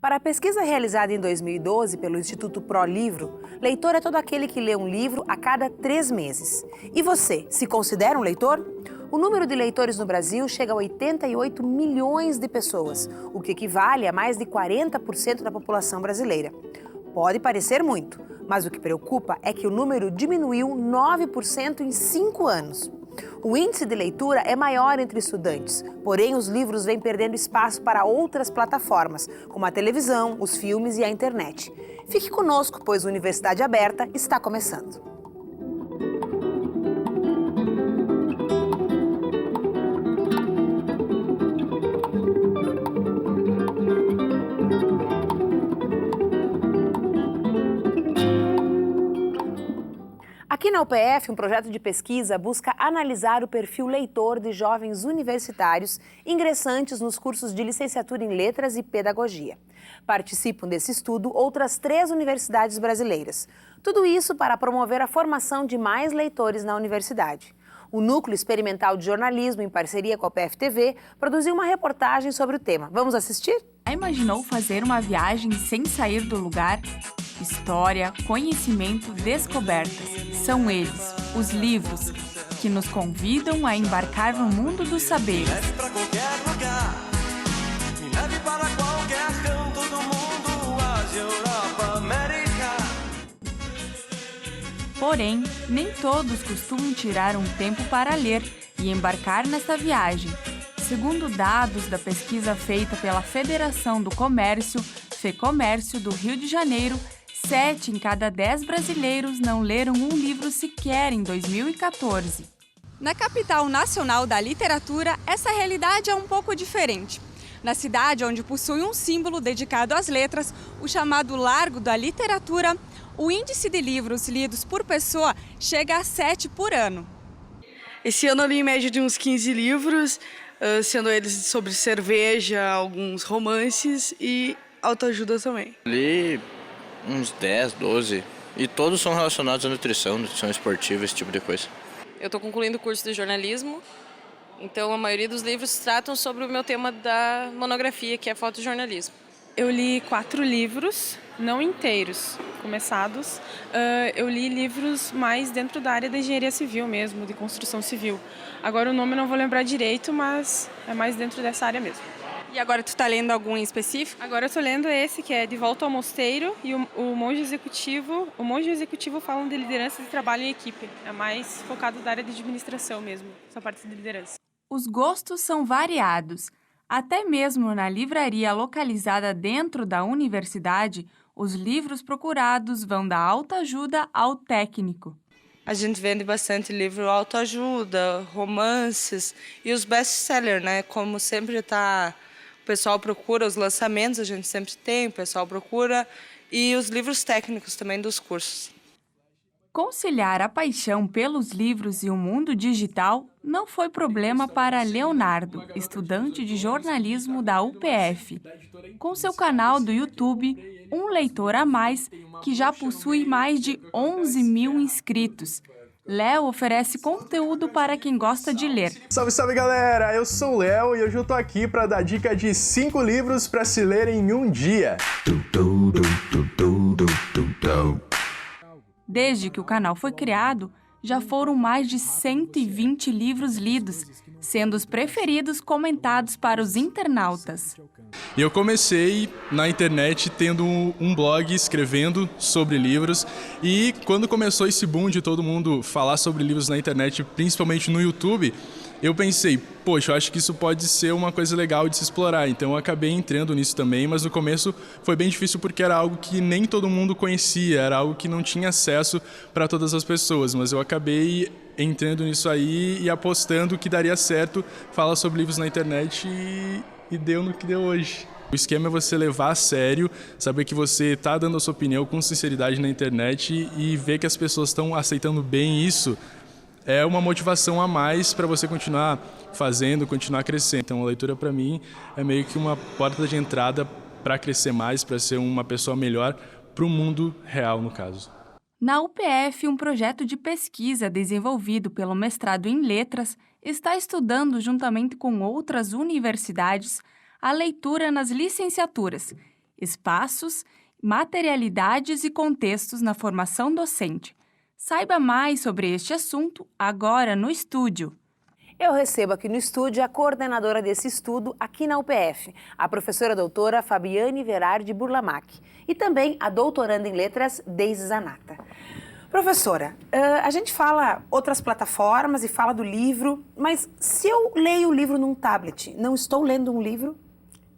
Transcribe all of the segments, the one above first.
Para a pesquisa realizada em 2012 pelo Instituto ProLivro, leitor é todo aquele que lê um livro a cada 3 meses. E você, se considera um leitor? O número de leitores no Brasil chega a 88 milhões de pessoas, o que equivale a mais de 40% da população brasileira. Pode parecer muito, mas o que preocupa é que o número diminuiu 9% em 5 anos. O índice de leitura é maior entre estudantes, porém os livros vêm perdendo espaço para outras plataformas, como a televisão, os filmes e a internet. Fique conosco, pois a Universidade Aberta está começando. Aqui na UPF, um projeto de pesquisa busca analisar o perfil leitor de jovens universitários ingressantes nos cursos de licenciatura em Letras e Pedagogia. Participam desse estudo outras 3 universidades brasileiras. Tudo isso para promover a formação de mais leitores na universidade. O Núcleo Experimental de Jornalismo, em parceria com a UPF-TV, produziu uma reportagem sobre o tema. Vamos assistir? Já imaginou fazer uma viagem sem sair do lugar? História, conhecimento, descobertas. São eles, os livros, que nos convidam a embarcar no mundo dos saberes. Me leve pra qualquer lugar, me leve para qualquer canto do mundo, Ásia, Europa, América. Porém, nem todos costumam tirar um tempo para ler e embarcar nesta viagem. Segundo dados da pesquisa feita pela Federação do Comércio, FEComércio, do Rio de Janeiro, 7 em cada 10 brasileiros não leram um livro sequer em 2014. Na capital nacional da literatura, essa realidade é um pouco diferente. Na cidade, onde possui um símbolo dedicado às letras, o chamado Largo da Literatura, o índice de livros lidos por pessoa chega a 7 por ano. Esse ano eu li em média de uns 15 livros, sendo eles sobre cerveja, alguns romances e autoajuda também. Li uns 10, 12, e todos são relacionados à nutrição esportiva, esse tipo de coisa. Eu estou concluindo o curso de jornalismo, então a maioria dos livros tratam sobre o meu tema da monografia, que é fotojornalismo. Eu li 4 livros, não inteiros, começados. Eu li livros mais dentro da área da engenharia civil mesmo, de construção civil. Agora o nome eu não vou lembrar direito, mas é mais dentro dessa área mesmo. E agora tu está lendo algum em específico? Agora eu estou lendo esse, que é De Volta ao Mosteiro, e o Monge Executivo. O Monge Executivo fala de liderança e trabalho em equipe. É mais focado na área de administração mesmo, essa parte de liderança. Os gostos são variados. Até mesmo na livraria localizada dentro da universidade, os livros procurados vão da autoajuda ao técnico. A gente vende bastante livro autoajuda, romances e os best-sellers, né? Como sempre o pessoal procura os lançamentos, a gente sempre tem, o pessoal procura, e os livros técnicos também dos cursos. Conciliar a paixão pelos livros e o mundo digital não foi problema para Leonardo, estudante de jornalismo da UPF. Com seu canal do YouTube, um leitor a mais que já possui mais de 11 mil inscritos. Léo oferece conteúdo para quem gosta de ler. Salve, salve galera! Eu sou o Léo e hoje eu tô aqui para dar dica de 5 livros para se ler em um dia. Desde que o canal foi criado, já foram mais de 120 livros lidos, sendo os preferidos comentados para os internautas. Eu comecei na internet tendo um blog escrevendo sobre livros, e quando começou esse boom de todo mundo falar sobre livros na internet, principalmente no YouTube, eu pensei, poxa, eu acho que isso pode ser uma coisa legal de se explorar, então eu acabei entrando nisso também, mas no começo foi bem difícil porque era algo que nem todo mundo conhecia, era algo que não tinha acesso para todas as pessoas, mas eu acabei entrando nisso aí e apostando que daria certo falar sobre livros na internet e deu no que deu hoje. O esquema é você levar a sério, saber que você está dando a sua opinião com sinceridade na internet e ver que as pessoas estão aceitando bem isso. É uma motivação a mais para você continuar fazendo, continuar crescendo. Então a leitura para mim é meio que uma porta de entrada para crescer mais, para ser uma pessoa melhor para o mundo real, no caso. Na UPF, um projeto de pesquisa desenvolvido pelo mestrado em Letras está estudando, juntamente com outras universidades, a leitura nas licenciaturas espaços, materialidades e contextos na formação docente. Saiba mais sobre este assunto agora no estúdio. Eu recebo aqui no estúdio a coordenadora desse estudo aqui na UPF, a professora doutora Fabiane Verardi Burlamac, e também a doutoranda em letras Deise Zanata. Professora, a gente fala outras plataformas e fala do livro, mas se eu leio o livro num tablet, não estou lendo um livro?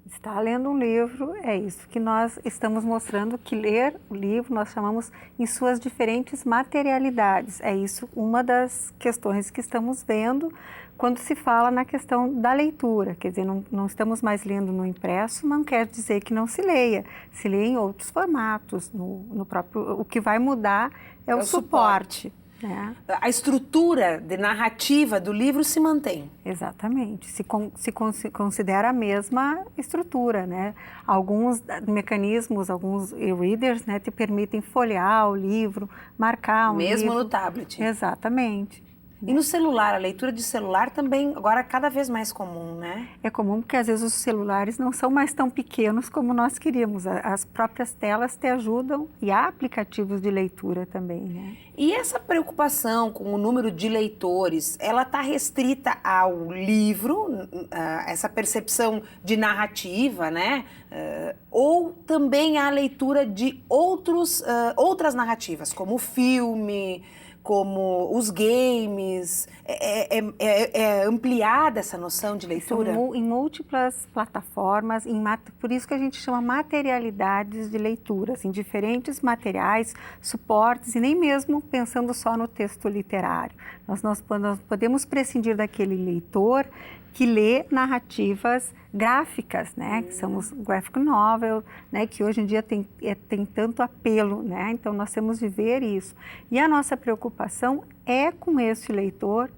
Está lendo um livro, é isso que nós estamos mostrando, que ler o livro nós chamamos em suas diferentes materialidades. É isso uma das questões que estamos vendo quando se fala na questão da leitura. Quer dizer, não estamos mais lendo no impresso, não quer dizer que não se leia. Se lê em outros formatos, no próprio, o que vai mudar é o suporte. Né? A estrutura de narrativa do livro se mantém. Exatamente, se considera a mesma estrutura, né? Alguns mecanismos, alguns e-readers, né, te permitem folhear o livro, marcar um livro. Mesmo no tablet. Exatamente. E no celular, a leitura de celular também agora é cada vez mais comum, né? É comum porque às vezes os celulares não são mais tão pequenos como nós queríamos. As próprias telas te ajudam e há aplicativos de leitura também, né? E essa preocupação com o número de leitores, ela está restrita ao livro, essa percepção de narrativa, né? Ou também à leitura de outras narrativas, como o filme, como os games, é ampliada essa noção de leitura? Em múltiplas plataformas, por isso que a gente chama materialidades de leitura, em diferentes materiais, suportes, e nem mesmo pensando só no texto literário. Nós podemos prescindir daquele leitor que lê narrativas gráficas, né, que são os graphic novel, né, que hoje em dia tem tanto apelo, né, então nós temos de ver isso. E a nossa preocupação é com esse leitor,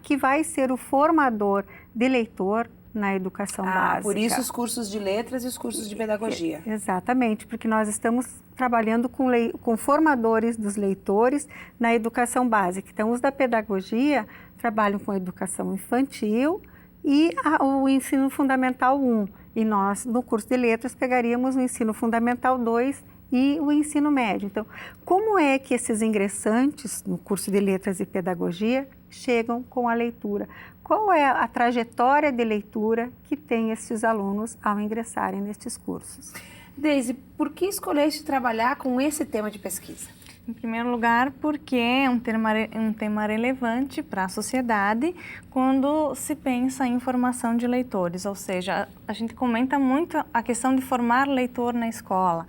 que vai ser o formador de leitor na educação básica. Por isso os cursos de letras e os cursos de pedagogia. Exatamente, porque nós estamos trabalhando com formadores dos leitores na educação básica. Então, os da pedagogia trabalham com a educação infantil e o ensino fundamental 1. E nós, no curso de letras, pegaríamos o ensino fundamental 2 e o ensino médio. Então, como é que esses ingressantes no curso de letras e pedagogia chegam com a leitura? Qual é a trajetória de leitura que tem esses alunos ao ingressarem nestes cursos? Deise, por que escolheste trabalhar com esse tema de pesquisa? Em primeiro lugar, porque é um tema relevante para a sociedade quando se pensa em formação de leitores, ou seja, a gente comenta muito a questão de formar leitor na escola,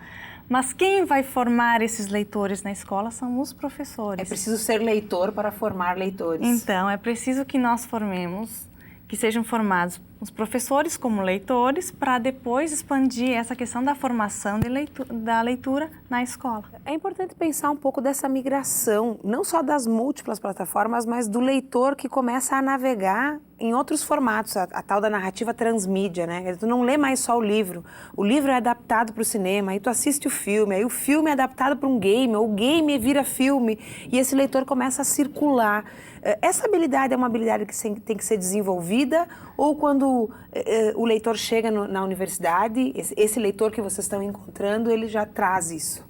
mas quem vai formar esses leitores na escola são os professores. É preciso ser leitor para formar leitores. Então, é preciso que nós formemos, que sejam formados os professores como leitores, para depois expandir essa questão da formação da leitura na escola. É importante pensar um pouco dessa migração, não só das múltiplas plataformas, mas do leitor que começa a navegar em outros formatos, a tal da narrativa transmídia, né? Tu não lê mais só o livro é adaptado para o cinema, aí tu assiste o filme, aí o filme é adaptado para um game, ou o game vira filme, e esse leitor começa a circular. Essa habilidade é uma habilidade que tem que ser desenvolvida, ou quando o leitor chega na universidade, esse leitor que vocês estão encontrando, ele já traz isso?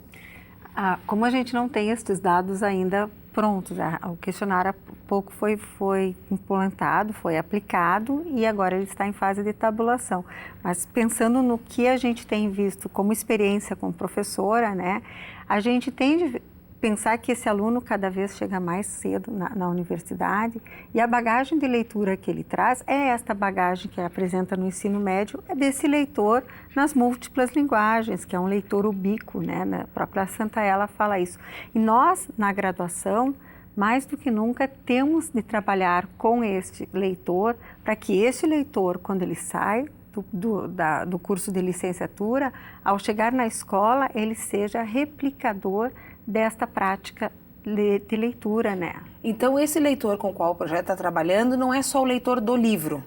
Como a gente não tem esses dados ainda prontos, o questionário há pouco foi implantado, foi aplicado e agora ele está em fase de tabulação. Mas pensando no que a gente tem visto como experiência como professora, né, a gente tem de pensar que esse aluno cada vez chega mais cedo na universidade e a bagagem de leitura que ele traz é esta bagagem que apresenta no ensino médio, é desse leitor nas múltiplas linguagens, que é um leitor ubíquo, né? A própria Santaella fala isso. E nós, na graduação, mais do que nunca, temos de trabalhar com este leitor para que este leitor, quando ele sai do curso de licenciatura, ao chegar na escola, ele seja replicador desta prática de leitura, né? Então, esse leitor com o qual o projeto está trabalhando não é só o leitor do livro.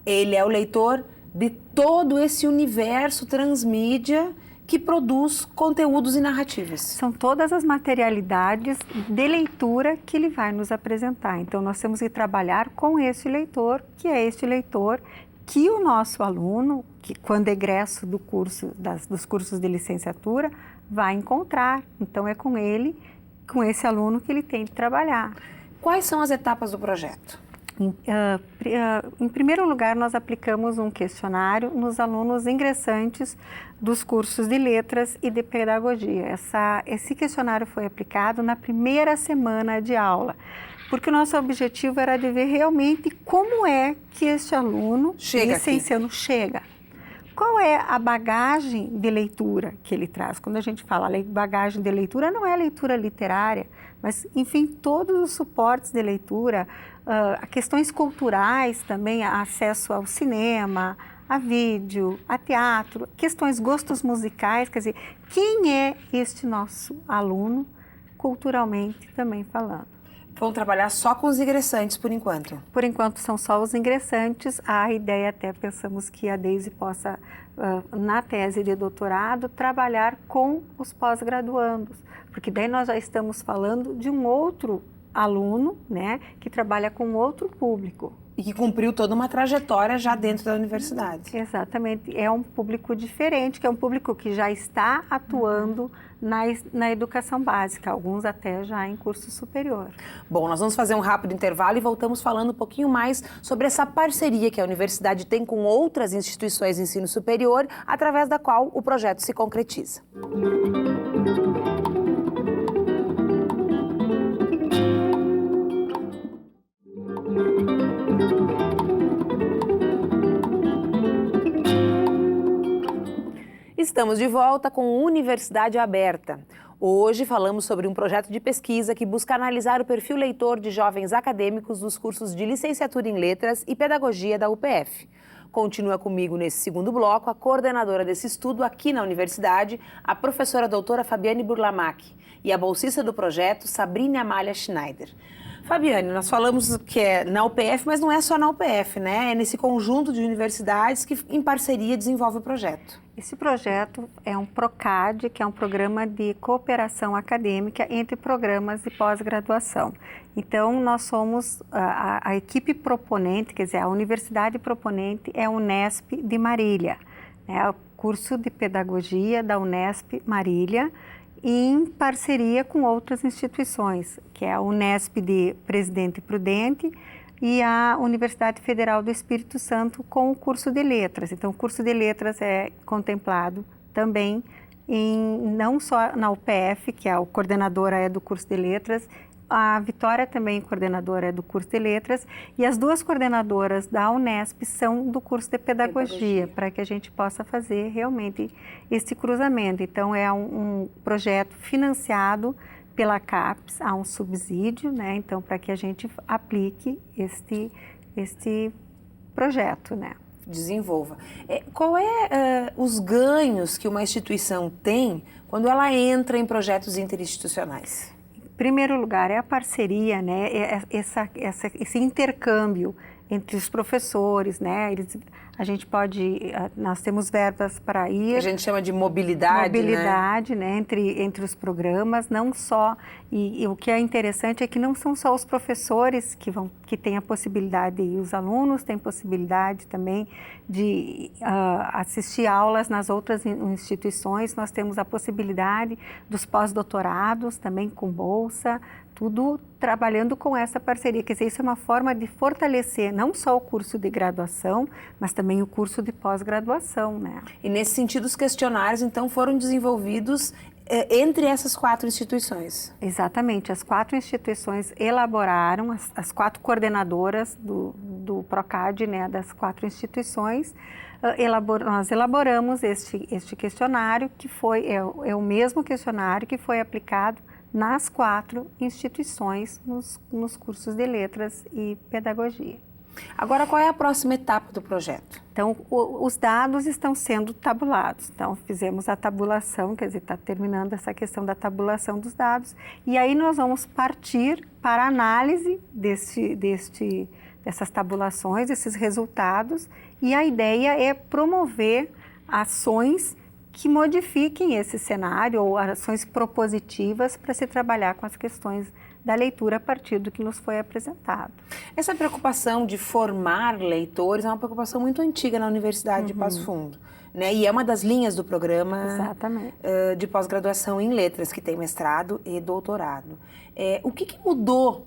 Ele é o leitor de todo esse universo transmídia que produz conteúdos e narrativas. São todas as materialidades de leitura que ele vai nos apresentar. Então, nós temos que trabalhar com esse leitor, que é este leitor que o nosso aluno, que quando egresso do curso, dos cursos de licenciatura, vai encontrar. Então é com ele, com esse aluno que ele tem que trabalhar. Quais são as etapas do projeto? Em primeiro lugar, nós aplicamos um questionário nos alunos ingressantes dos cursos de letras e de pedagogia. Esse questionário foi aplicado na primeira semana de aula, porque o nosso objetivo era de ver realmente como é que este aluno licenciando chega. Qual é a bagagem de leitura que ele traz? Quando a gente fala bagagem de leitura, não é leitura literária, mas, enfim, todos os suportes de leitura, questões culturais também, acesso ao cinema, a vídeo, a teatro, questões, gostos musicais, quer dizer, quem é este nosso aluno culturalmente também falando? Vão trabalhar só com os ingressantes por enquanto? Por enquanto são só os ingressantes. A ideia até pensamos que a Deise possa, na tese de doutorado, trabalhar com os pós-graduandos, porque daí nós já estamos falando de um outro aluno, né, que trabalha com outro público. E que cumpriu toda uma trajetória já dentro da universidade. Exatamente. É um público diferente, que é um público que já está atuando na educação básica, alguns até já em curso superior. Bom, nós vamos fazer um rápido intervalo e voltamos falando um pouquinho mais sobre essa parceria que a universidade tem com outras instituições de ensino superior, através da qual o projeto se concretiza. Estamos de volta com Universidade Aberta. Hoje falamos sobre um projeto de pesquisa que busca analisar o perfil leitor de jovens acadêmicos dos cursos de licenciatura em Letras e Pedagogia da UPF. Continua comigo nesse segundo bloco a coordenadora desse estudo aqui na universidade, a professora doutora Fabiane Burlamac, e a bolsista do projeto, Sabrina Amália Schneider. Fabiane, nós falamos que é na UPF, mas não é só na UPF, né? É nesse conjunto de universidades que, em parceria, desenvolve o projeto. Esse projeto é um PROCAD, que é um programa de cooperação acadêmica entre programas de pós-graduação. Então, nós somos a equipe proponente, quer dizer, a universidade proponente é a Unesp de Marília, né? O curso de pedagogia da Unesp Marília, em parceria com outras instituições, que é a Unesp de Presidente Prudente e a Universidade Federal do Espírito Santo com o curso de Letras. Então, o curso de Letras é contemplado também não só na UPF, que a coordenadora é do curso de Letras, a Vitória também coordenadora é do curso de Letras, e as duas coordenadoras da Unesp são do curso de Pedagogia, para que a gente possa fazer realmente esse cruzamento. Então, é um projeto financiado pela CAPES, há um subsídio, né? Então, para que a gente aplique este projeto, né? Desenvolva. Qual é os ganhos que uma instituição tem quando ela entra em projetos interinstitucionais? Em primeiro lugar, é a parceria, né? Esse intercâmbio entre os professores, né? A gente nós temos verbas para ir. A gente chama de mobilidade, né? Entre os programas, não só. E o que é interessante é que não são só os professores que têm a possibilidade de ir, os alunos têm possibilidade também de assistir aulas nas outras instituições. Nós temos a possibilidade dos pós-doutorados também com bolsa, tudo trabalhando com essa parceria. Quer dizer, isso é uma forma de fortalecer não só o curso de graduação, mas também o curso de pós-graduação, né? E nesse sentido, os questionários, então, foram desenvolvidos entre essas 4 instituições. Exatamente. As 4 instituições elaboraram, as 4 coordenadoras do PROCAD, né, das 4 instituições, nós elaboramos este questionário, que é o mesmo questionário que foi aplicado nas 4 instituições nos cursos de Letras e Pedagogia. Agora, qual é a próxima etapa do projeto? Então, os dados estão sendo tabulados. Então, fizemos a tabulação, quer dizer, está terminando essa questão da tabulação dos dados. E aí nós vamos partir para a análise dessas tabulações, desses resultados. E a ideia é promover ações que modifiquem esse cenário ou ações propositivas para se trabalhar com as questões da leitura a partir do que nos foi apresentado. Essa preocupação de formar leitores é uma preocupação muito antiga na Universidade de Passo Fundo, né? E é uma das linhas do programa de pós-graduação em letras, que tem mestrado e doutorado. O que mudou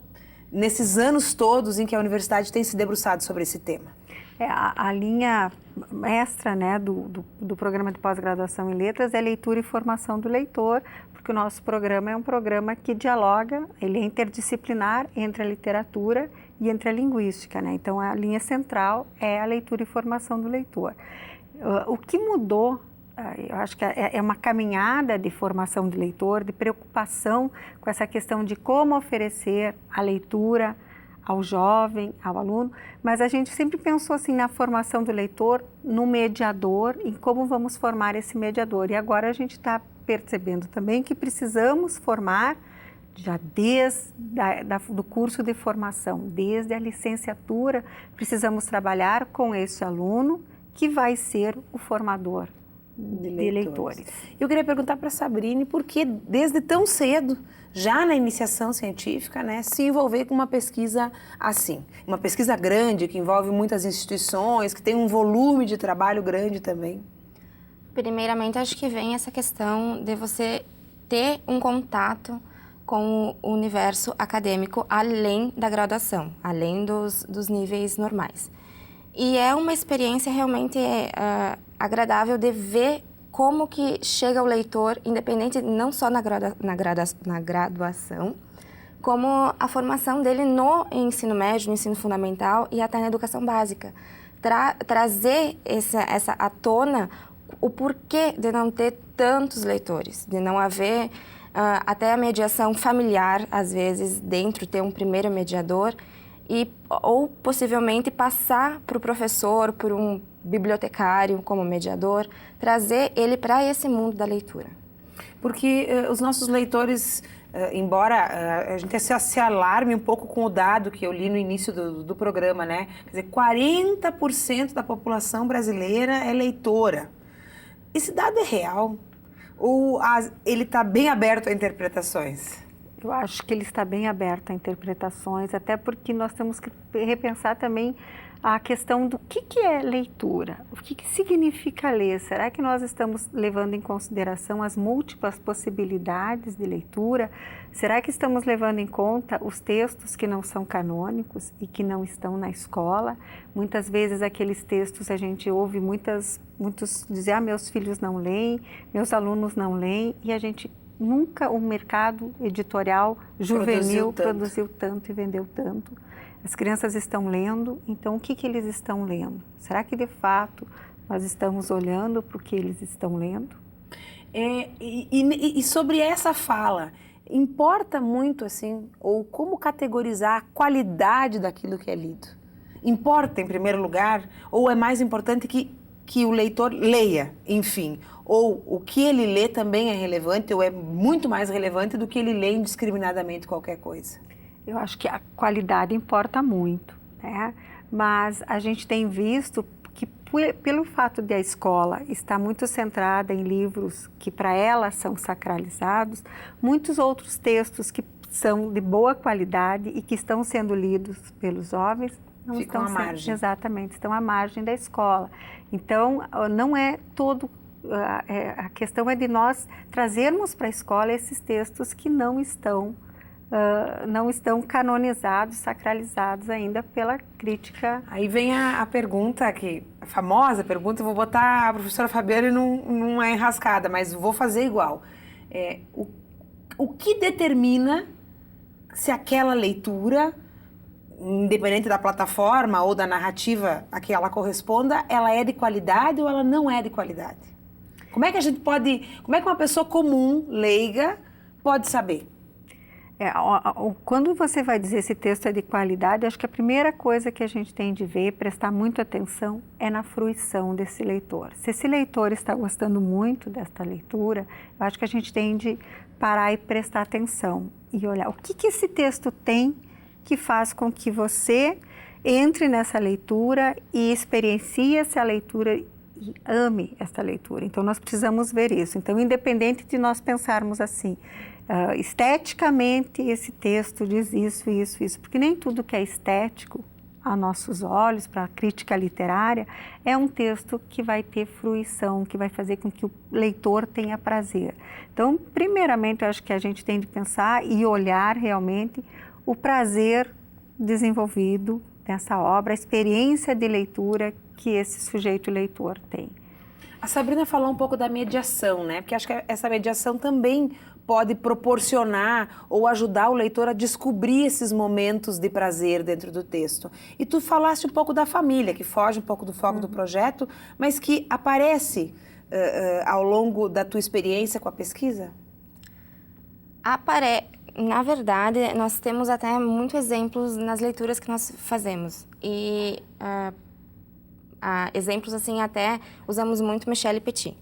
nesses anos todos em que a universidade tem se debruçado sobre esse tema? A linha mestra, né, do programa de pós-graduação em letras é leitura e formação do leitor, porque o nosso programa é um programa que dialoga, ele é interdisciplinar entre a literatura e entre a linguística, né? Então a linha central é a leitura e formação do leitor. O que mudou, eu acho que é uma caminhada de formação do leitor, de preocupação com essa questão de como oferecer a leitura ao jovem, ao aluno, mas a gente sempre pensou assim na formação do leitor, no mediador, em como vamos formar esse mediador. E agora a gente está percebendo também que precisamos formar já desde do curso de formação, desde a licenciatura, precisamos trabalhar com esse aluno que vai ser o formador de leitores. Eu queria perguntar para a Sabrine por que desde tão cedo, já na iniciação científica, né, se envolver com uma pesquisa assim. Uma pesquisa grande, que envolve muitas instituições, que tem um volume de trabalho grande também. Primeiramente, acho que vem essa questão de você ter um contato com o universo acadêmico além da graduação, além dos níveis normais. E é uma experiência realmente agradável de ver como que chega o leitor, independente não só na graduação, como a formação dele no ensino médio, no ensino fundamental e até na educação básica. Trazer essa à tona o porquê de não ter tantos leitores, de não haver até a mediação familiar, às vezes, dentro, ter um primeiro mediador, ou possivelmente passar para o professor, por um bibliotecário como mediador, trazer ele para esse mundo da leitura. Porque os nossos leitores, embora a gente se alarme um pouco com o dado que eu li no início do programa, né? Quer dizer, 40% da população brasileira é leitora. Esse dado é real? Ou ele está bem aberto a interpretações? Eu acho que ele está bem aberto a interpretações, até porque nós temos que repensar também a questão do que é leitura, o que significa ler. Será que nós estamos levando em consideração as múltiplas possibilidades de leitura? Será que estamos levando em conta os textos que não são canônicos e que não estão na escola? Muitas vezes aqueles textos a gente ouve muitos dizer, meus filhos não leem, meus alunos não leem, e a gente nunca o mercado editorial juvenil produziu tanto e vendeu tanto. As crianças estão lendo, então o que eles estão lendo? Será que de fato nós estamos olhando para o que eles estão lendo? E sobre essa fala, importa muito assim, ou como categorizar a qualidade daquilo que é lido? Importa em primeiro lugar, ou é mais importante que o leitor leia, enfim, ou o que ele lê também é relevante, ou é muito mais relevante do que ele lê indiscriminadamente qualquer coisa? Eu acho que a qualidade importa muito, né? Mas a gente tem visto que pelo fato de a escola estar muito centrada em livros que para ela são sacralizados, muitos outros textos que são de boa qualidade e que estão sendo lidos pelos jovens não ficam à margem. Exatamente, estão à margem da escola. Então, não é todo... A questão é de nós trazermos para a escola esses textos que não estão canonizados, sacralizados ainda pela crítica. Aí vem a pergunta, a famosa pergunta, eu vou botar a professora Fabiane numa enrascada, mas vou fazer igual. O que determina se aquela leitura, independente da plataforma ou da narrativa a que ela corresponda, ela é de qualidade ou ela não é de qualidade? Como é que uma pessoa comum, leiga, pode saber? Quando você vai dizer se esse texto é de qualidade, acho que a primeira coisa que a gente tem de ver, prestar muita atenção, é na fruição desse leitor. Se esse leitor está gostando muito desta leitura, eu acho que a gente tem de parar e prestar atenção e olhar o que esse texto tem que faz com que você entre nessa leitura e experiencie essa leitura ame esta leitura. Então, nós precisamos ver isso. Então, independente de nós pensarmos assim, esteticamente esse texto diz isso, isso, isso, porque nem tudo que é estético a nossos olhos, para a crítica literária, é um texto que vai ter fruição, que vai fazer com que o leitor tenha prazer. Então, primeiramente, eu acho que a gente tem de pensar e olhar realmente o prazer desenvolvido nessa obra, a experiência de leitura que esse sujeito leitor tem. A Sabrina falou um pouco da mediação, né? Porque acho que essa mediação também pode proporcionar ou ajudar o leitor a descobrir esses momentos de prazer dentro do texto. E tu falaste um pouco da família, que foge um pouco do foco do projeto, mas que aparece ao longo da tua experiência com a pesquisa? Na verdade, nós temos até muitos exemplos nas leituras que nós fazemos. E exemplos assim, até usamos muito Michelle Petit.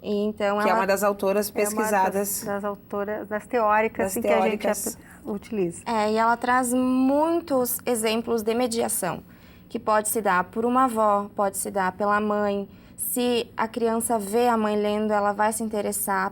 Então, que é uma das autoras pesquisadas. Das autoras, das teóricas, assim, teóricas que a gente utiliza. E ela traz muitos exemplos de mediação, que pode se dar por uma avó, pode se dar pela mãe. Se a criança vê a mãe lendo, ela vai se interessar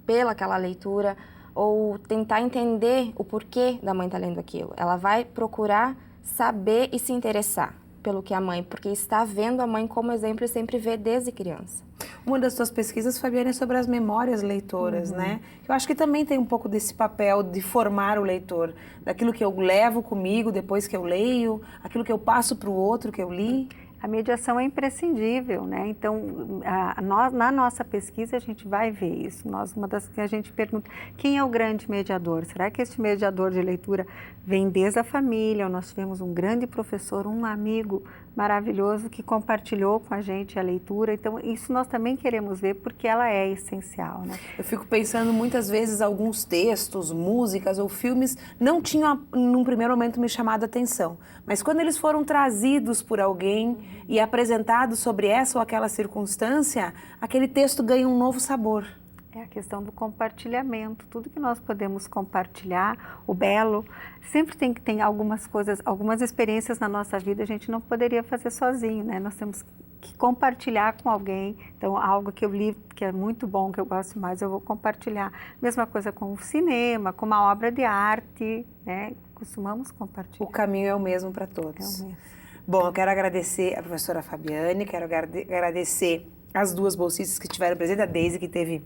pelaquela leitura, ou tentar entender o porquê da mãe estar lendo aquilo. Ela vai procurar saber e se interessar pelo que a mãe, porque está vendo a mãe como exemplo e sempre vê desde criança. Uma das suas pesquisas, Fabiana, é sobre as memórias leitoras, né? Eu acho que também tem um pouco desse papel de formar o leitor, daquilo que eu levo comigo depois que eu leio, aquilo que eu passo para o outro que eu li. A mediação é imprescindível, né? Então, na nossa pesquisa a gente vai ver isso. Uma das que a gente pergunta, quem é o grande mediador? Será que este mediador de leitura vem desde a família? Ou nós tivemos um grande professor, um amigo maravilhoso que compartilhou com a gente a leitura. Então, isso nós também queremos ver porque ela é essencial, né? Eu fico pensando muitas vezes alguns textos, músicas ou filmes não tinham, num primeiro momento, me chamado a atenção. Mas quando eles foram trazidos por alguém e apresentados sobre essa ou aquela circunstância, aquele texto ganha um novo sabor. É a questão do compartilhamento, tudo que nós podemos compartilhar, o belo, sempre tem que ter algumas coisas, algumas experiências na nossa vida a gente não poderia fazer sozinho, né? Nós temos que compartilhar com alguém, então algo que eu li que é muito bom, que eu gosto mais, eu vou compartilhar. Mesma coisa com o cinema, com uma obra de arte, né? Costumamos compartilhar. O caminho é o mesmo para todos. É o mesmo. Bom, eu quero agradecer a professora Fabiane, quero agradecer as duas bolsistas que estiveram presentes, a Deise que teve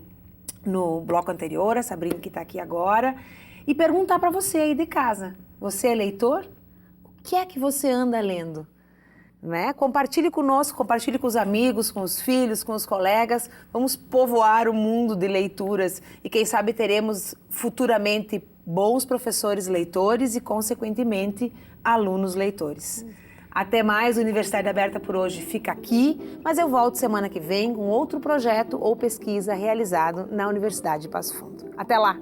no bloco anterior, a Sabrina que está aqui agora, e perguntar para você aí de casa, você é leitor? O que é que você anda lendo? Né? Compartilhe conosco, compartilhe com os amigos, com os filhos, com os colegas, vamos povoar o mundo de leituras e quem sabe teremos futuramente bons professores leitores e, consequentemente, alunos leitores. Até mais, Universidade Aberta por hoje fica aqui, mas eu volto semana que vem com outro projeto ou pesquisa realizado na Universidade de Passo Fundo. Até lá!